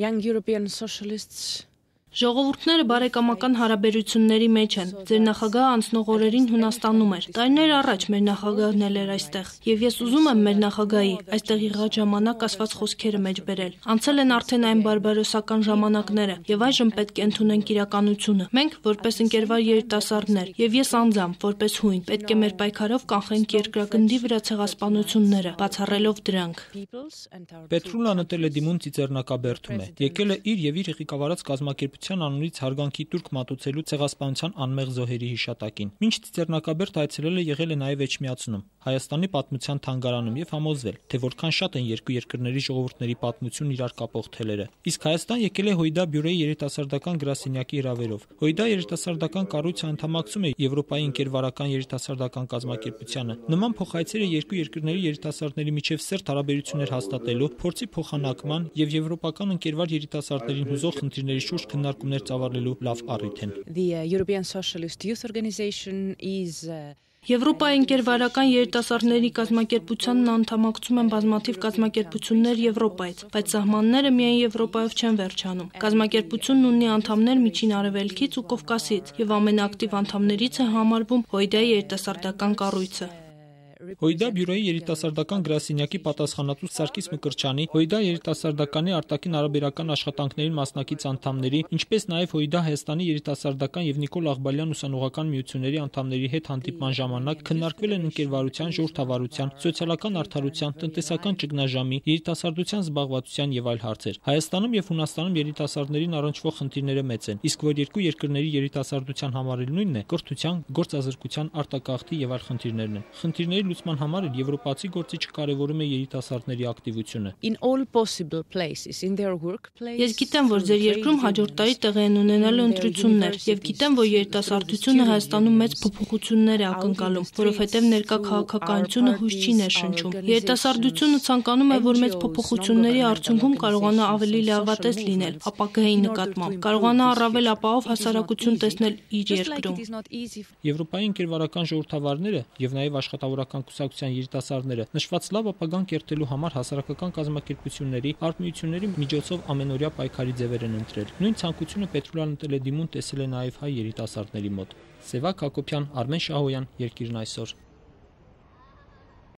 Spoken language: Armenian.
Young European Socialists. Ժողովուրդները բարեկամական հարաբերությունների մեջ են։ Ձեր նախագահը անցնող օրերին Հունաստանում էր։ Տարիներ առաջ մեր նախագահն էր այստեղ։ Եվ ես ուզում եմ մեր նախագահի այստեղ եղած ժամանակ ասված խոսքերը մեջ բերել։ Անցել են արդեն այն բարբարոսական ժամանակները, եւ այժմ պետք է ընդունենք իրականությունը։ Մենք, որպես ընկերվար երիտասարդներ, եւ ես անձամբ, որպես հույն, պետք է մեր պայքարով կանխենք երկրագնդի վրա ցեղասպանությունները, բացառելով դրանք։ Պետրուլանը տելեդիմուն ծիծեռնակաբերդում է։ Եկել է իր եւ իր ղեկավարած կազմակերպության անունից հարգանքի տուրք մատուցելու ցեղասպանության անմեղ զոհերի հիշատակին։ Մինչ ծիծեռնակաբերդ այցելել է եղել է նաև Էջմիածնում, Հայաստանի պատմության թանգարանում եւ համոզվել, թե որքան շատ են երկու երկրների ժողովուրդների պատմությունն իրար կապող թելերը։ Իսկ Հայաստան եկել է Հույդա բյուրոյի երիտասարդական գրասենյակի հրավերով։ Հույդա երիտասարդական կառույցը անդամակցում է Եվրոպայի ընկերվարական երիտասարդական կազմակերպությանը։ Նման փոխայցերը երկու երկրների երիտասարդների միջև սերտ հարաբերություններ հաստատելու, փորձի փոխանակման եւ եվրոպական ընկերվար երիտասարդներին հուզող խնդիրների շուրջ քննարկումներ ծավալելու լավ առիթ են։ The European Socialist Youth Organization is Եվրոպայի ընկերվարական երիտասարդների կազմակերպությանն անդամակցում են բազմաթիվ կազմակերպություններ Եվրոպայից, բայց սահմանները միայն Եվրոպայով չեն վերջանում։ Կազմակերպությունն ունի անդամներ Միջին Արևելքից ու Կովկասից եւ ամենաակտիվ անդամներից է համարվում Հույդա երիտասարդական կառույցը։ Հույդա բյուրոյի երիտասարդական գրասենյակի պատասխանատու Սարգիս Մկրտչյանի, Հույդա երիտասարդականի արտաքին հարաբերական աշխատանքներին մասնակից անդամների, ինչպես նաև Հույդա Հայաստանի երիտասարդական եւ Նիկոլ Աղբալյան ուսանողական միությունների անդամների հետ հանդիպման ժամանակ քննարկվել են ընկերվարության, ժողովրդավարության, սոցիալական արդարության, տնտեսական ճգնաժամի, երիտասարդության զբաղվածության եւ այլ հարցեր։ Հայաստանում եւ Հունաստանում երիտասարդներին առնչվող խնդիրները մեծ են, իսկ որ երկու երկրների երիտասարդության համար էլ նույնն է, կրթության, գործազրկության, արտակաղթի եւ այլ խնդիրներն են։ Խնդիրների լուծման համար եվրոպացի գործիչը կարևորում է երիտասարդների ակտիվությունը։ In all possible places in their workplace. Ես գիտեմ, որ ձեր երկրում հաջորդ տարի տեղի են ունենալու ընտրություններ եւ գիտեմ, որ երիտասարդությունը Հայաստանում մեծ փոփոխություններ է ակնկալում, որովհետեւ ներկա քաղաքականությունը հույս չի ներշնչում։ Երիտասարդությունը ցանկանում է, որ մեծ փոփոխությունների արդյունքում կարողանա ավելի լավատես լինել, ապագայի նկատմամբ, կարողանա առավել ապահով հասարակություն տեսնել իր երկրում։ Եվրոպայի ընկերվարական ժողովրդավարները եւ նաեւ աշխատավորական կուսակցության երիտասարդները նշված լավ ապագան կերտելու համար հասարակական կազմակերպությունների, արհմիությունների միջոցով ամենօրյա պայքարի ձևեր են ընտրել։ Նույն ցանկությունը Պետրուլան տելեդիմուն տեսել է նաև հայ երիտասարդների մոտ։ Սևակ Հակոբյան, Արմեն Շահոյան, Երկիրն այսօր։